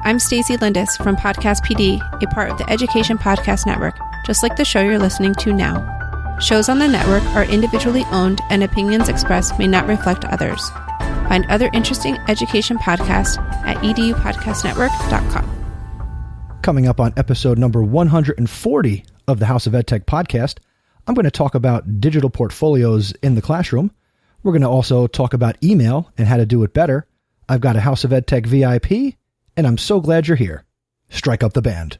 I'm Stacey Lindis from Podcast PD, a part of the Education Podcast Network, just like the show you're listening to now. Shows on the network are individually owned and opinions expressed may not reflect others. Find other interesting education podcasts at edupodcastnetwork.com. Coming up on episode number 140 of the House of EdTech podcast, I'm going to talk about digital portfolios in the classroom. We're going to also talk about email and how to do it better. I've got a House of EdTech VIP, and I'm so glad you're here. Strike up the band.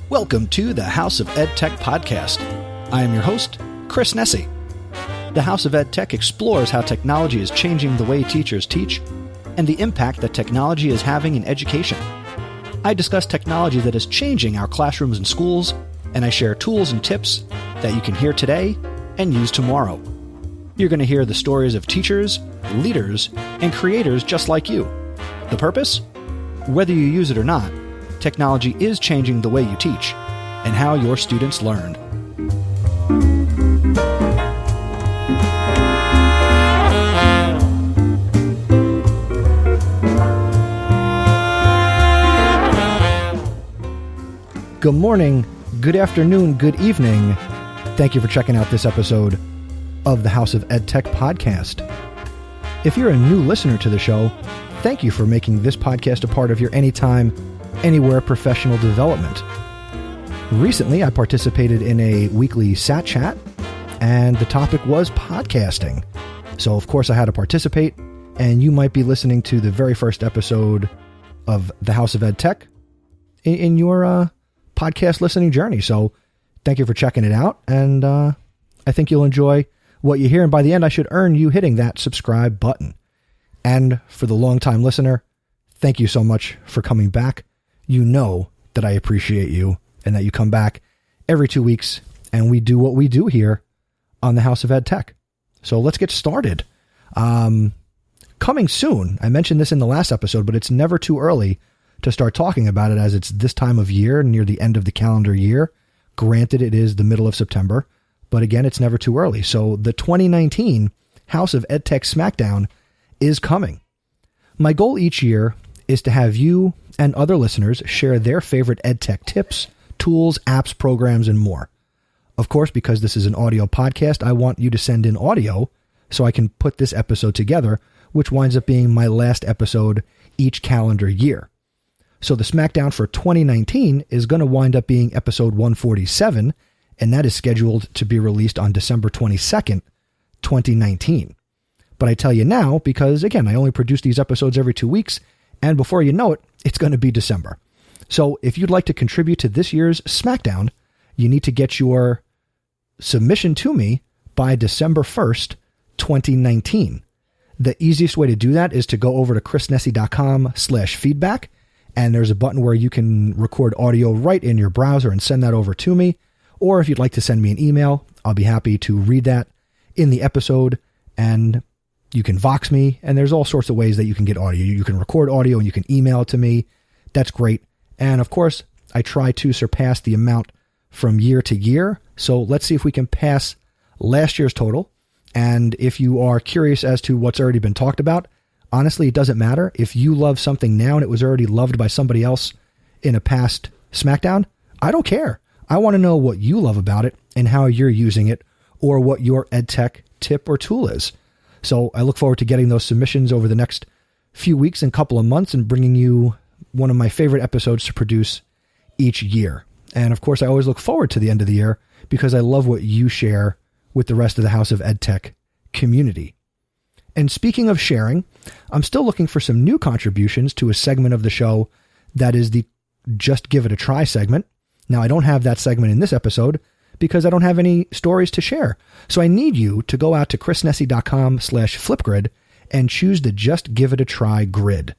Welcome to the House of EdTech podcast. I am your host, Chris Nesi. The House of EdTech explores how technology is changing the way teachers teach and the impact that technology is having in education. I discuss technology that is changing our classrooms and schools, and I share tools and tips that you can hear today and use tomorrow. You're going to hear the stories of teachers, leaders, and creators just like you. The purpose? Whether you use it or not, technology is changing the way you teach and how your students learn. Good morning, good afternoon, good evening. Thank you for checking out this episode of the House of EdTech podcast. If you're a new listener to the show, thank you for making this podcast a part of your anytime, anywhere professional development. Recently, I participated in a weekly SAT chat, and the topic was podcasting. So, of course, I had to participate, and you might be listening to the very first episode of the House of EdTech in your podcast listening journey. So thank you for checking it out. And I think you'll enjoy what you hear. And by the end, I should earn you hitting that subscribe button. And for the long-time listener, thank you so much for coming back. You know that I appreciate you and that you come back every 2 weeks and we do what we do here on the House of EdTech. So let's get started. Coming soon, I mentioned this in the last episode, but it's never too early to start talking about it as it's this time of year, near the end of the calendar year. Granted, it is the middle of September, but again, it's never too early. So the 2019 House of EdTech Smackdown is coming. My goal each year is to have you and other listeners share their favorite EdTech tips, tools, apps, programs, and more. Of course, because this is an audio podcast, I want you to send in audio so I can put this episode together, which winds up being my last episode each calendar year. So the Smackdown for 2019 is going to wind up being episode 147, and that is scheduled to be released on December 22nd, 2019. But I tell you now because, again, I only produce these episodes every 2 weeks, and before you know it, it's going to be December. So if you'd like to contribute to this year's Smackdown, you need to get your submission to me by December 1st, 2019. The easiest way to do that is to go over to chrisnesi.com/feedback. And there's a button where you can record audio right in your browser and send that over to me. Or if you'd like to send me an email, I'll be happy to read that in the episode. And you can Vox me. And there's all sorts of ways that you can get audio. You can record audio and you can email it to me. That's great. And of course, I try to surpass the amount from year to year. So let's see if we can pass last year's total. And if you are curious as to what's already been talked about, honestly, it doesn't matter. If you love something now and it was already loved by somebody else in a past Smackdown, I don't care. I want to know what you love about it and how you're using it or what your EdTech tip or tool is. So I look forward to getting those submissions over the next few weeks and couple of months and bringing you one of my favorite episodes to produce each year. And of course, I always look forward to the end of the year because I love what you share with the rest of the House of EdTech community. And speaking of sharing, I'm still looking for some new contributions to a segment of the show that is the Just Give It a Try segment. Now, I don't have that segment in this episode because I don't have any stories to share. So I need you to go out to chrisnesi.com/flipgrid and choose the Just Give It a Try grid.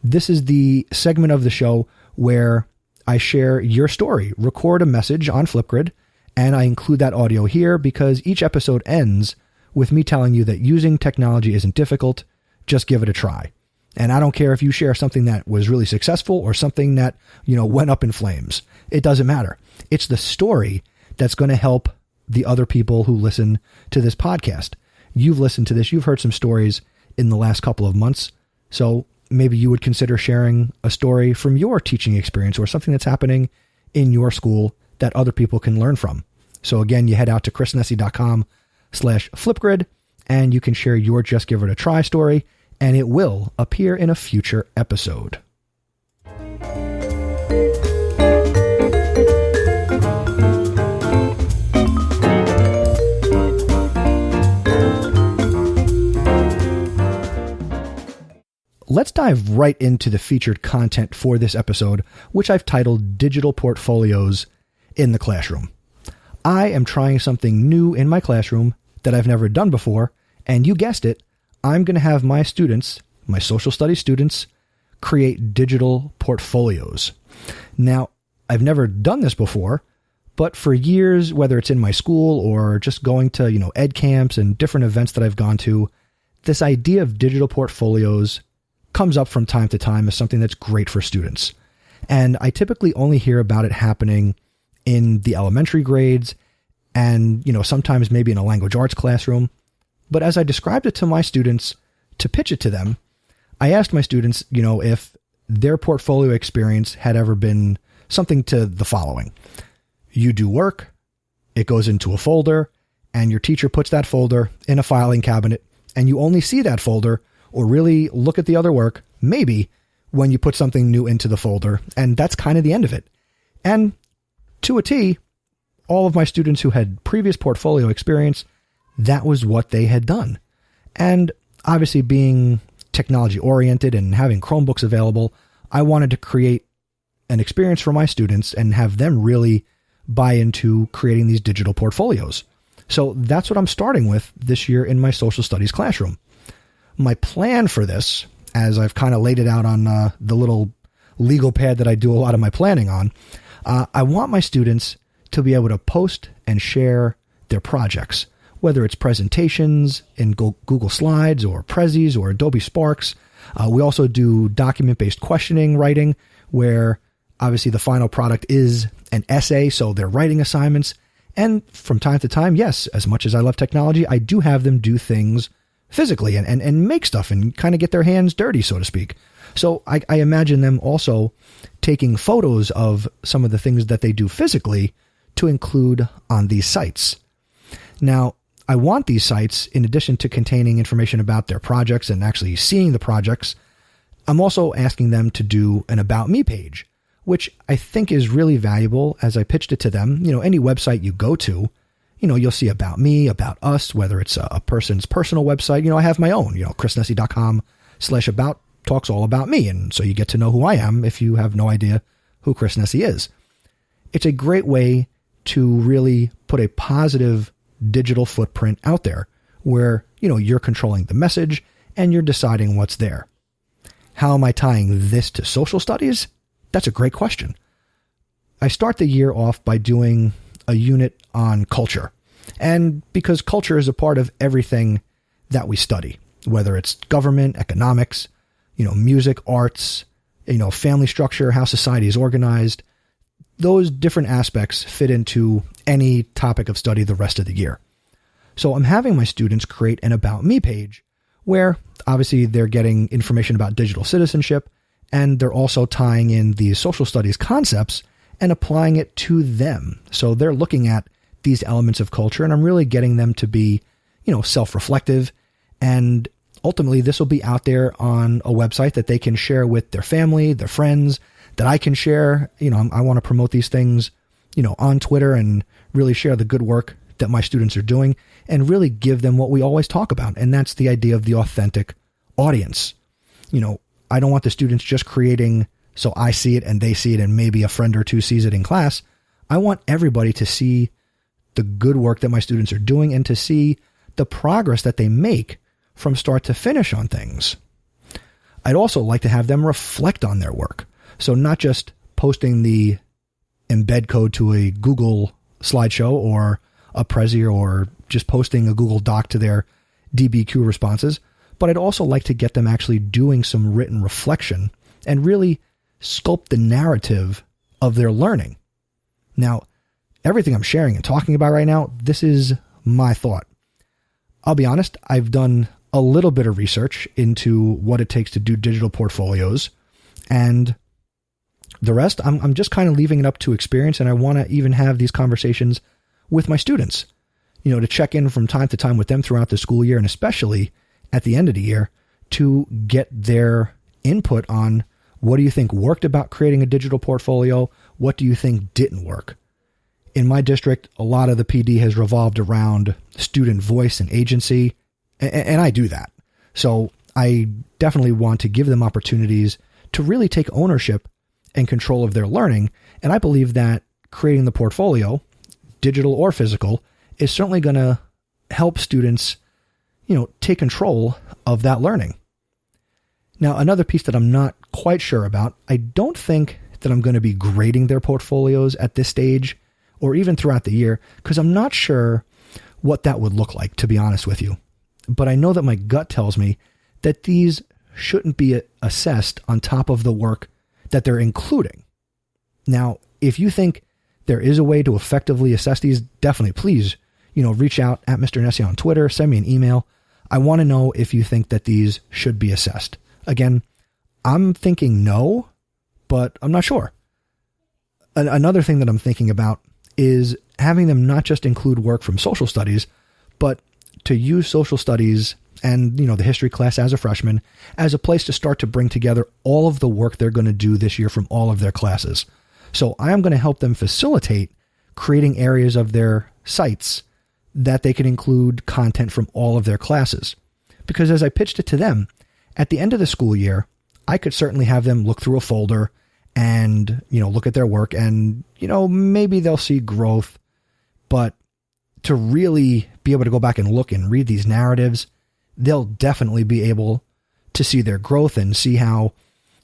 This is the segment of the show where I share your story, record a message on Flipgrid, and I include that audio here because each episode ends with me telling you that using technology isn't difficult, just give it a try. And I don't care if you share something that was really successful or something that, went up in flames. It doesn't matter. It's the story that's going to help the other people who listen to this podcast. You've listened to this. You've heard some stories in the last couple of months. So maybe you would consider sharing a story from your teaching experience or something that's happening in your school that other people can learn from. So again, you head out to chrisnessy.com/flipgrid and you can share your Just Give It a Try story, and it will appear in a future episode. Let's dive right into the featured content for this episode, which I've titled Digital Portfolios in the Classroom. I am trying something new in my classroom that I've never done before, and you guessed it, I'm going to have my students, my social studies students, create digital portfolios. Now, I've never done this before, but for years, whether it's in my school or just going to, ed camps and different events that I've gone to, this idea of digital portfolios comes up from time to time as something that's great for students. And I typically only hear about it happening in the elementary grades and, sometimes maybe in a language arts classroom. But as I described it to my students to pitch it to them, I asked my students, if their portfolio experience had ever been something to the following. You do work, it goes into a folder, and your teacher puts that folder in a filing cabinet, and you only see that folder or really look at the other work, maybe, when you put something new into the folder, and that's kind of the end of it. And to a T, all of my students who had previous portfolio experience, that was what they had done. And obviously being technology oriented and having Chromebooks available, I wanted to create an experience for my students and have them really buy into creating these digital portfolios. So that's what I'm starting with this year in my social studies classroom. My plan for this, as I've kind of laid it out on the little legal pad that I do a lot of my planning on, I want my students to be able to post and share their projects, whether it's presentations in Google Slides or Prezis or Adobe Sparks. We also do document-based questioning writing, where obviously the final product is an essay, so they're writing assignments. And from time to time, yes, as much as I love technology, I do have them do things physically and make stuff and kind of get their hands dirty, so to speak. So I imagine them also taking photos of some of the things that they do physically to include on these sites. Now, I want these sites, in addition to containing information about their projects and actually seeing the projects, I'm also asking them to do an About Me page, which I think is really valuable as I pitched it to them. Any website you go to, you'll see about me, about us, whether it's a person's personal website. I have my own, chrisnessy.com/about talks all about me. And so you get to know who I am if you have no idea who Chris Nessy is. It's a great way to really put a positive digital footprint out there where, you're controlling the message and you're deciding what's there. How am I tying this to social studies? That's a great question. I start the year off by doing a unit on culture. And because culture is a part of everything that we study, whether it's government, economics, music, arts, family structure, how society is organized, those different aspects fit into any topic of study the rest of the year. So I'm having my students create an About Me page where obviously they're getting information about digital citizenship, and they're also tying in these social studies concepts and applying it to them. So they're looking at these elements of culture, and I'm really getting them to be, self-reflective. And ultimately, this will be out there on a website that they can share with their family, their friends, that I can share. I want to promote these things, on Twitter and really share the good work that my students are doing and really give them what we always talk about. And that's the idea of the authentic audience. I don't want the students just creating so I see it and they see it and maybe a friend or two sees it in class. I want everybody to see the good work that my students are doing and to see the progress that they make from start to finish on things. I'd also like to have them reflect on their work. So not just posting the embed code to a Google slideshow or a Prezi or just posting a Google Doc to their DBQ responses, but I'd also like to get them actually doing some written reflection and really sculpt the narrative of their learning. Now, everything I'm sharing and talking about right now, this is my thought. I'll be honest, I've done a little bit of research into what it takes to do digital portfolios, and the rest, I'm just kind of leaving it up to experience, and I want to even have these conversations with my students, to check in from time to time with them throughout the school year, and especially at the end of the year to get their input on what do you think worked about creating a digital portfolio? What do you think didn't work? In my district, a lot of the PD has revolved around student voice and agency, and I do that. So I definitely want to give them opportunities to really take ownership and control of their learning. And I believe that creating the portfolio, digital or physical, is certainly going to help students, take control of that learning. Now, another piece that I'm not quite sure about, I don't think that I'm going to be grading their portfolios at this stage or even throughout the year, because I'm not sure what that would look like, to be honest with you. But I know that my gut tells me that these shouldn't be assessed on top of the work that they're including. Now, if you think there is a way to effectively assess these, definitely please, reach out at Mr. Nessie on Twitter, send me an email. I want to know if you think that these should be assessed. Again, I'm thinking no, but I'm not sure. Another thing that I'm thinking about is having them not just include work from social studies, but to use social studies and, the history class as a freshman as a place to start to bring together all of the work they're going to do this year from all of their classes. So I am going to help them facilitate creating areas of their sites that they can include content from all of their classes. Because as I pitched it to them, at the end of the school year, I could certainly have them look through a folder and, look at their work and, maybe they'll see growth. But to really be able to go back and look and read these narratives, they'll definitely be able to see their growth and see how,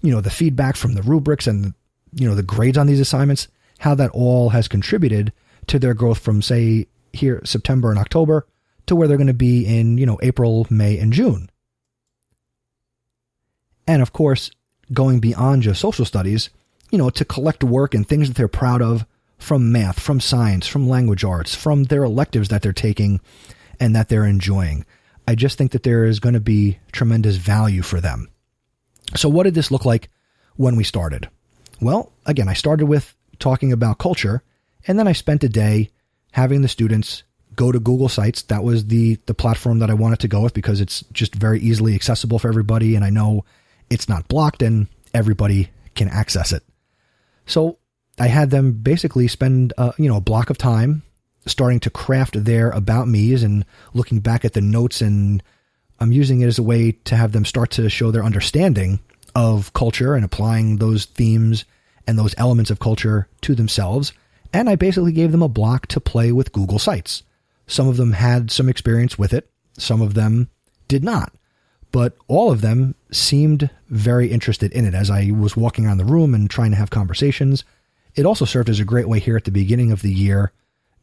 the feedback from the rubrics and, the grades on these assignments, how that all has contributed to their growth from, say, here, September and October to where they're going to be in, April, May, and June. And of course, going beyond just social studies, to collect work and things that they're proud of from math, from science, from language arts, from their electives that they're taking and that they're enjoying. I just think that there is going to be tremendous value for them. So what did this look like when we started? Well, again, I started with talking about culture, and then I spent a day having the students go to Google Sites. That was the platform that I wanted to go with because it's just very easily accessible for everybody, and I know it's not blocked and everybody can access it. So I had them basically spend a block of time starting to craft their about me's and looking back at the notes, and I'm using it as a way to have them start to show their understanding of culture and applying those themes and those elements of culture to themselves. And I basically gave them a block to play with Google Sites. Some of them had some experience with it. Some of them did not. But all of them seemed very interested in it as I was walking around the room and trying to have conversations. It also served as a great way here at the beginning of the year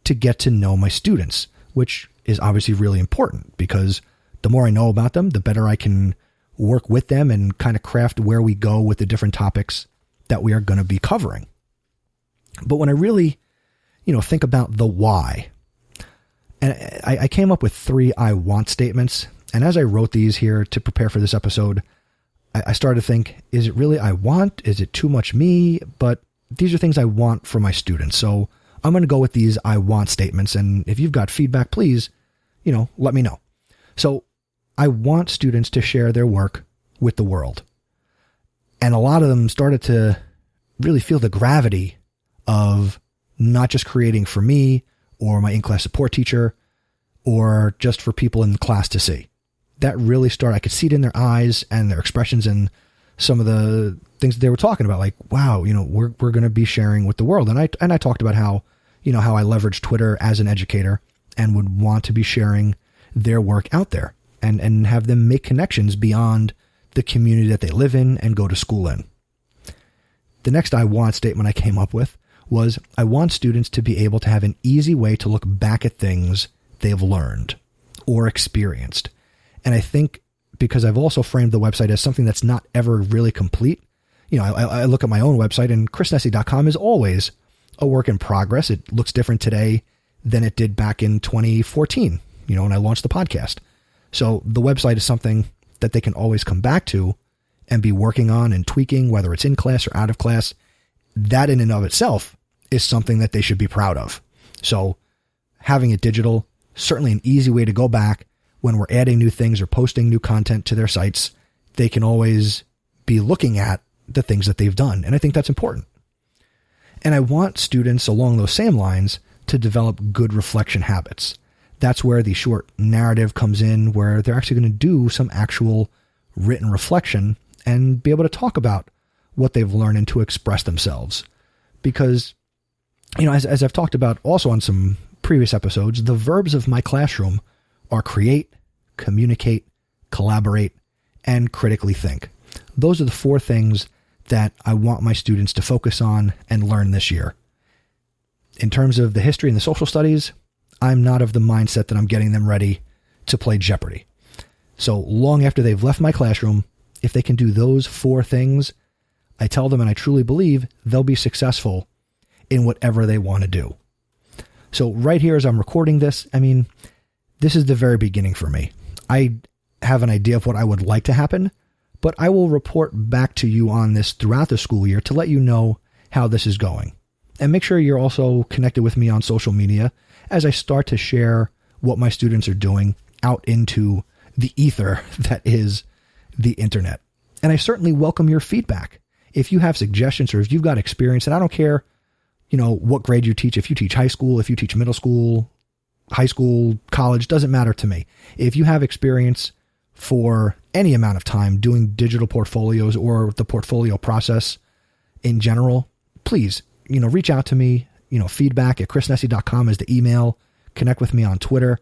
to get to know my students, which is obviously really important because the more I know about them, the better I can work with them and kind of craft where we go with the different topics that we are going to be covering. But when I really, think about the why, and I came up with 3 I want statements. And as I wrote these here to prepare for this episode, I started to think, is it really I want? Is it too much me? But these are things I want for my students. So I'm going to go with these I want statements. And if you've got feedback, please, let me know. So I want students to share their work with the world. And a lot of them started to really feel the gravity of not just creating for me or my in-class support teacher or just for people in the class to see. That really started, I could see it in their eyes and their expressions and some of the things that they were talking about, like, wow, we're going to be sharing with the world. And I talked about how I leverage Twitter as an educator and would want to be sharing their work out there and have them make connections beyond the community that they live in and go to school in. The next I want statement I came up with was, I want students to be able to have an easy way to look back at things they've learned or experienced. And I think because I've also framed the website as something that's not ever really complete, I look at my own website, and chrisnessie.com is always a work in progress. It looks different today than it did back in 2014, when I launched the podcast. So the website is something that they can always come back to and be working on and tweaking, whether it's in class or out of class. That in and of itself is something that they should be proud of. So having it digital, certainly an easy way to go back when we're adding new things or posting new content to their sites. They can always be looking at the things that they've done. And I think that's important. And I want students along those same lines to develop good reflection habits. That's where the short narrative comes in, where they're actually going to do some actual written reflection and be able to talk about what they've learned and to express themselves. Because, as I've talked about also on some previous episodes, the verbs of my classroom are create, communicate, collaborate, and critically think. Those are the 4 things that I want my students to focus on and learn this year. In terms of the history and the social studies, I'm not of the mindset that I'm getting them ready to play Jeopardy. So long after they've left my classroom, if they can do those 4 things, I tell them, and I truly believe, they'll be successful in whatever they want to do. So right here as I'm recording this, this is the very beginning for me. I have an idea of what I would like to happen, but I will report back to you on this throughout the school year to let you know how this is going. And make sure you're also connected with me on social media as I start to share what my students are doing out into the ether that is the internet. And I certainly welcome your feedback. If you have suggestions or if you've got experience, and I don't care, what grade you teach, if you teach high school, if you teach middle school, high school, college, doesn't matter to me. If you have experience for any amount of time doing digital portfolios or the portfolio process in general, please, reach out to me. Feedback at chrisnessy.com is the email. Connect with me on Twitter.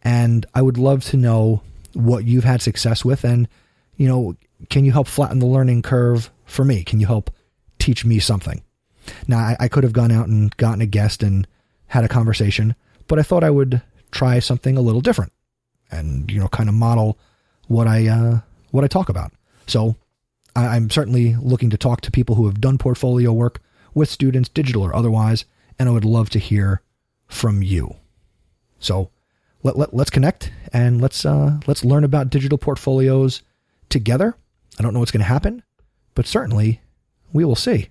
And I would love to know what you've had success with. And, can you help flatten the learning curve for me? Can you help teach me something? Now, I could have gone out and gotten a guest and had a conversation, but I thought I would try something a little different and, kind of model what I talk about. So I'm certainly looking to talk to people who have done portfolio work with students, digital or otherwise, and I would love to hear from you. So let's connect and let's learn about digital portfolios together. I don't know what's going to happen, but certainly we will see.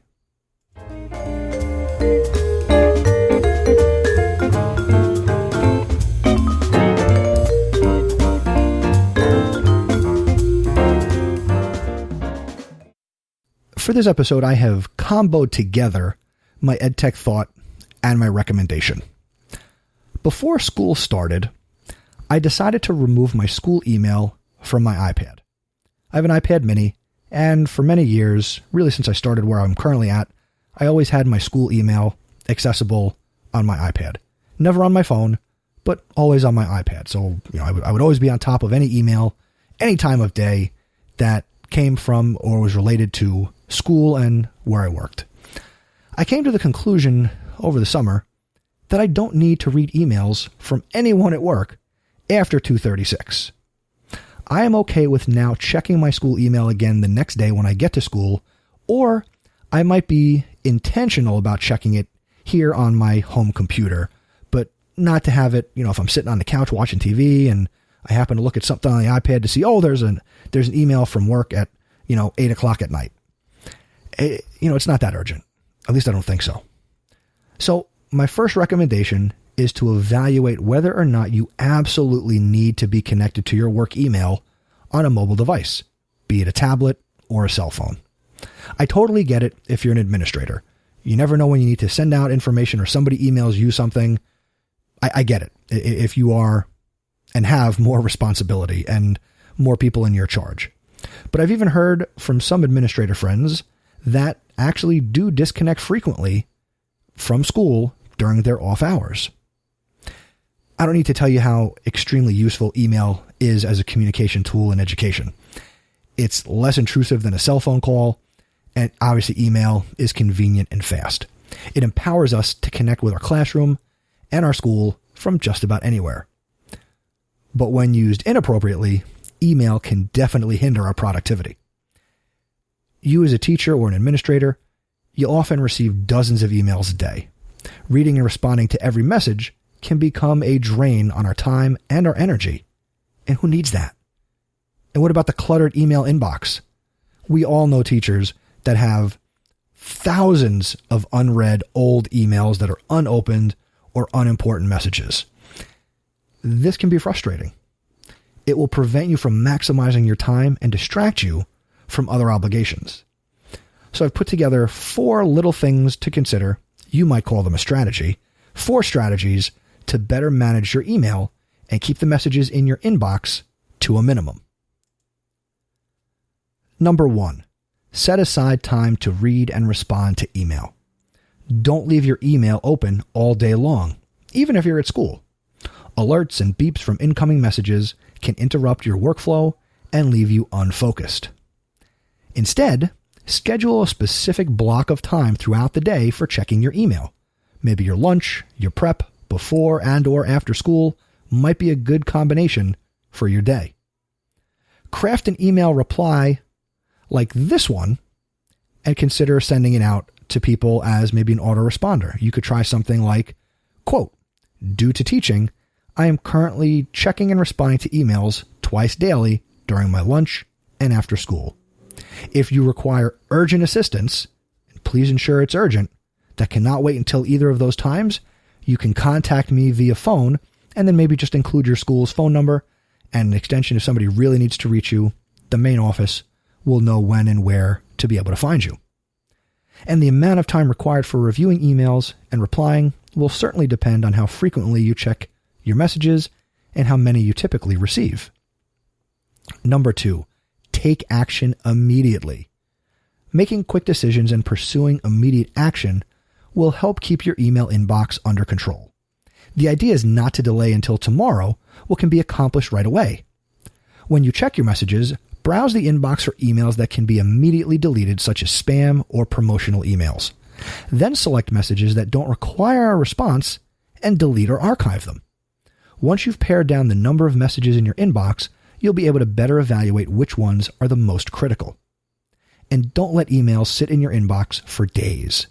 For this episode, I have comboed together my EdTech thought and my recommendation. Before school started, I decided to remove my school email from my iPad. I have an iPad mini, and for many years, really since I started where I'm currently at, I always had my school email accessible on my iPad. Never on my phone, but always on my iPad. So, I would always be on top of any email, any time of day that came from or was related to school and where I worked. I came to the conclusion over the summer that I don't need to read emails from anyone at work after 2:36. I am okay with now checking my school email again the next day when I get to school, or I might be intentional about checking it here on my home computer, but not to have it, if I'm sitting on the couch watching TV and I happen to look at something on the iPad to see, there's an email from work at, 8 o'clock at night. It's not that urgent. At least I don't think so. So my first recommendation is to evaluate whether or not you absolutely need to be connected to your work email on a mobile device, be it a tablet or a cell phone. I totally get it if you're an administrator. You never know when you need to send out information or somebody emails you something. I get it. If you are and have more responsibility and more people in your charge. But I've even heard from some administrator friends that actually do disconnect frequently from school during their off hours. I don't need to tell you how extremely useful email is as a communication tool in education. It's less intrusive than a cell phone call, and obviously email is convenient and fast. It empowers us to connect with our classroom and our school from just about anywhere. But when used inappropriately, email can definitely hinder our productivity. You as a teacher or an administrator, you often receive dozens of emails a day. Reading and responding to every message can become a drain on our time and our energy. And who needs that? And what about the cluttered email inbox? We all know teachers that have thousands of unread old emails that are unopened or unimportant messages. This can be frustrating. It will prevent you from maximizing your time and distract you from other obligations. So I've put together 4 little things to consider. You might call them a strategy. 4 strategies to better manage your email and keep the messages in your inbox to a minimum. Number 1, set aside time to read and respond to email. Don't leave your email open all day long, even if you're at school. Alerts and beeps from incoming messages can interrupt your workflow and leave you unfocused. Instead, schedule a specific block of time throughout the day for checking your email. Maybe your lunch, your prep, before and or after school might be a good combination for your day. Craft an email reply like this one and consider sending it out to people as maybe an autoresponder. You could try something like, quote, "Due to teaching, I am currently checking and responding to emails twice daily during my lunch and after school. If you require urgent assistance, please ensure it's urgent, that cannot wait until either of those times, you can contact me via phone and then maybe just include your school's phone number and an extension if somebody really needs to reach you. The main office will know when and where to be able to find you." And the amount of time required for reviewing emails and replying will certainly depend on how frequently you check your messages and how many you typically receive. Number 2, take action immediately. Making quick decisions and pursuing immediate action will help keep your email inbox under control. The idea is not to delay until tomorrow what can be accomplished right away. When you check your messages, browse the inbox for emails that can be immediately deleted, such as spam or promotional emails. Then select messages that don't require a response and delete or archive them. Once you've pared down the number of messages in your inbox, you'll be able to better evaluate which ones are the most critical. And don't let emails sit in your inbox for days.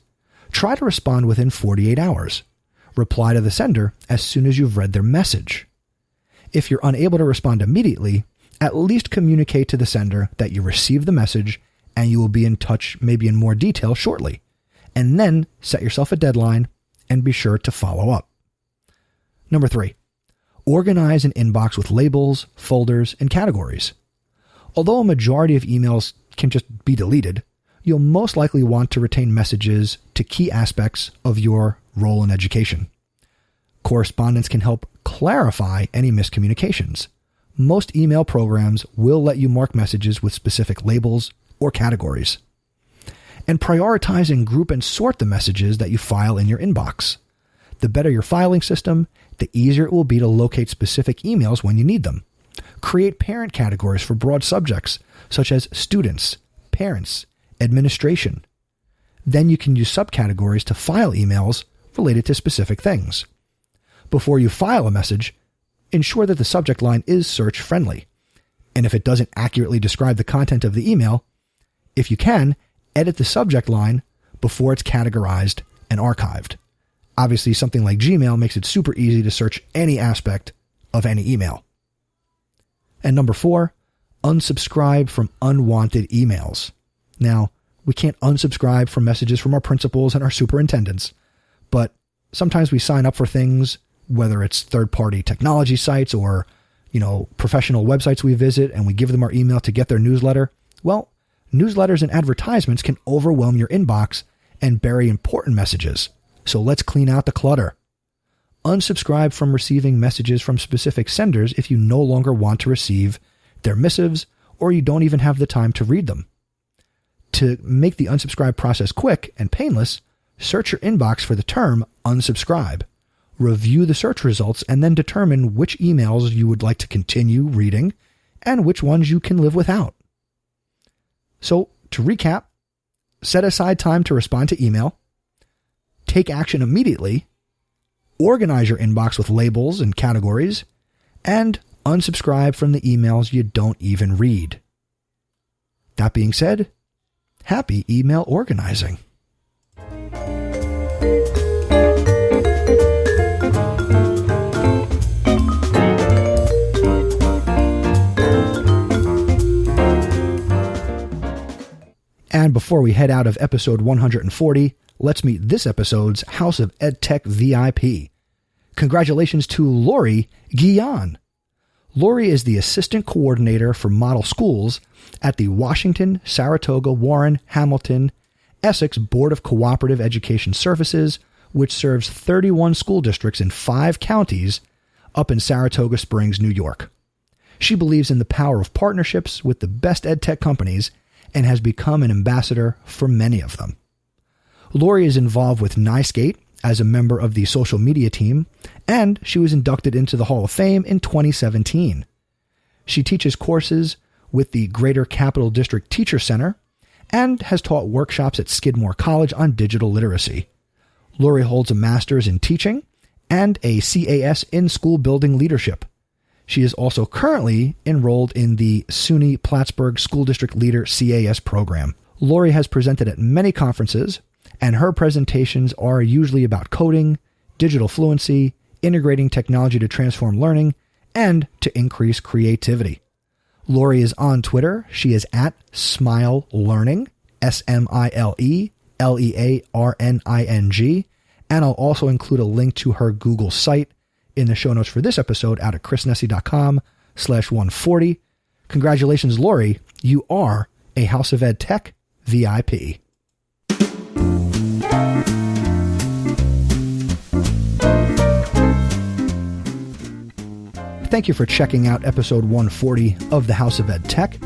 Try to respond within 48 hours. Reply to the sender as soon as you've read their message. If you're unable to respond immediately, at least communicate to the sender that you received the message and you will be in touch maybe in more detail shortly. And then set yourself a deadline and be sure to follow up. Number 3, organize an inbox with labels, folders, and categories. Although a majority of emails can just be deleted, you'll most likely want to retain messages to key aspects of your role in education. Correspondence can help clarify any miscommunications. Most email programs will let you mark messages with specific labels or categories. And prioritize and group and sort the messages that you file in your inbox. The better your filing system, the easier it will be to locate specific emails when you need them. Create parent categories for broad subjects, such as students, parents, administration. Then you can use subcategories to file emails related to specific things. Before you file a message, ensure that the subject line is search-friendly. And if it doesn't accurately describe the content of the email, if you can, edit the subject line before it's categorized and archived. Obviously, something like Gmail makes it super easy to search any aspect of any email. And number 4, unsubscribe from unwanted emails. Now, we can't unsubscribe from messages from our principals and our superintendents, but sometimes we sign up for things, whether it's third-party technology sites or, professional websites we visit, and we give them our email to get their newsletter. Well, newsletters and advertisements can overwhelm your inbox and bury important messages. So let's clean out the clutter. Unsubscribe from receiving messages from specific senders if you no longer want to receive their missives or you don't even have the time to read them. To make the unsubscribe process quick and painless, search your inbox for the term unsubscribe. Review the search results and then determine which emails you would like to continue reading and which ones you can live without. So, to recap, set aside time to respond to email, take action immediately, organize your inbox with labels and categories, and unsubscribe from the emails you don't even read. That being said, happy email organizing. And before we head out of episode 140, let's meet this episode's House of EdTech VIP. Congratulations to Lori Guillen. Lori is the Assistant Coordinator for Model Schools at the Washington, Saratoga, Warren, Hamilton, Essex Board of Cooperative Education Services, which serves 31 school districts in 5 counties up in Saratoga Springs, New York. She believes in the power of partnerships with the best EdTech companies and has become an ambassador for many of them. Lori is involved with NYSCATE as a member of the social media team, and she was inducted into the Hall of Fame in 2017. She teaches courses with the Greater Capital District Teacher Center and has taught workshops at Skidmore College on digital literacy. Lori holds a master's in teaching and a CAS in school building leadership. She is also currently enrolled in the SUNY Plattsburgh School District Leader CAS program. Lori has presented at many conferences, and her presentations are usually about coding, digital fluency, integrating technology to transform learning, and to increase creativity. Lori is on Twitter. She is at Smile Learning, SmileLearning, and I'll also include a link to her Google site in the show notes for this episode out at chrisnessy.com/140. Congratulations, Lori. You are a House of Ed Tech VIP. Thank you for checking out episode 140 of the House of Ed Tech.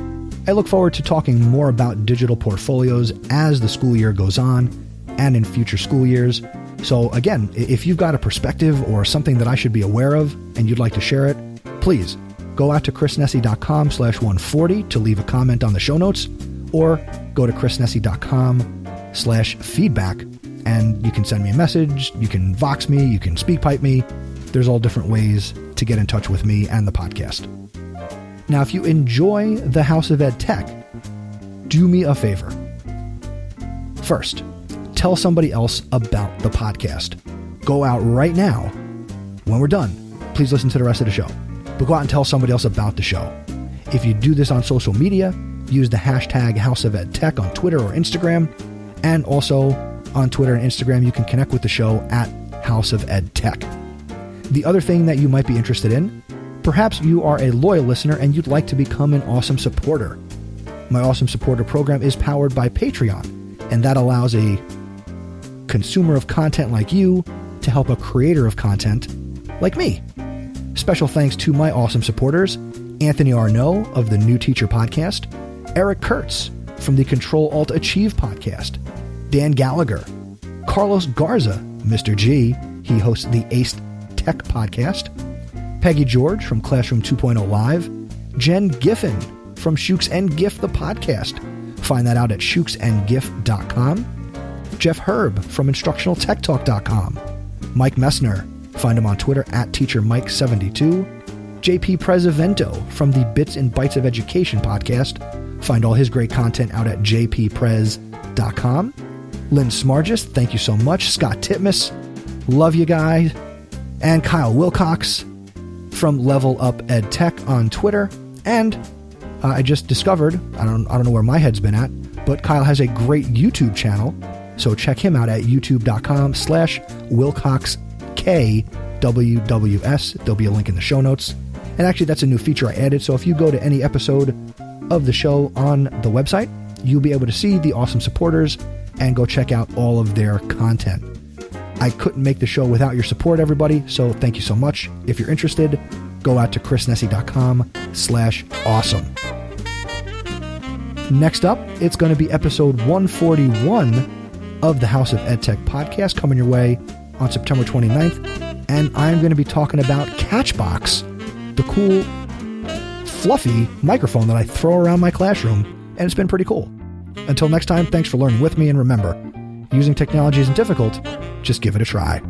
I look forward to talking more about digital portfolios as the school year goes on and in future school years. So again, if you've got a perspective or something that I should be aware of and you'd like to share it, please go out to chrisnessy.com/140 to leave a comment on the show notes, or go to chrisnessy.com/feedback and you can send me a message, you can Vox me, you can SpeakPipe me. There's all different ways to get in touch with me and the podcast. Now, if you enjoy the House of Ed Tech, do me a favor. First, tell somebody else about the podcast. Go out right now. When we're done, please listen to the rest of the show. But go out and tell somebody else about the show. If you do this on social media, use the hashtag House of Ed Tech on Twitter or Instagram. And also on Twitter and Instagram, you can connect with the show at House of Ed Tech. The other thing that you might be interested in, perhaps you are a loyal listener and you'd like to become an awesome supporter. My awesome supporter program is powered by Patreon, and that allows a consumer of content like you to help a creator of content like me. Special thanks to my awesome supporters, Anthony Arnaud of the New Teacher Podcast, Eric Kurtz from the Control-Alt-Achieve Podcast, Dan Gallagher, Carlos Garza, Mr. G, he hosts the Ace Tech Podcast, Peggy George from Classroom 2.0 Live, Jen Giffen from Shooks and Giff the Podcast. Find that out at shooksandgiff.com. Jeff Herb from InstructionalTechTalk.com. Mike Messner, find him on Twitter at TeacherMike72. JP Prezavento from the Bits and Bytes of Education Podcast. Find all his great content out at jpprez.com. Lynn Smargis, thank you so much. Scott Titmus, love you guys. And Kyle Wilcox from Level Up Ed Tech on Twitter. And I just discovered, I don't know where my head's been at, but Kyle has a great YouTube channel. So check him out at youtube.com/WilcoxKWWS. There'll be a link in the show notes. And actually, that's a new feature I added. So if you go to any episode of the show on the website, you'll be able to see the awesome supporters and go check out all of their content. I couldn't make the show without your support, everybody, so thank you so much. If you're interested, go out to chrisnessy.com/awesome. Next up, it's going to be episode 141 of the House of EdTech podcast coming your way on September 29th, and I'm going to be talking about Catchbox, the cool, fluffy microphone that I throw around my classroom, and it's been pretty cool. Until next time, thanks for learning with me, and remember, using technology isn't difficult. Just give it a try.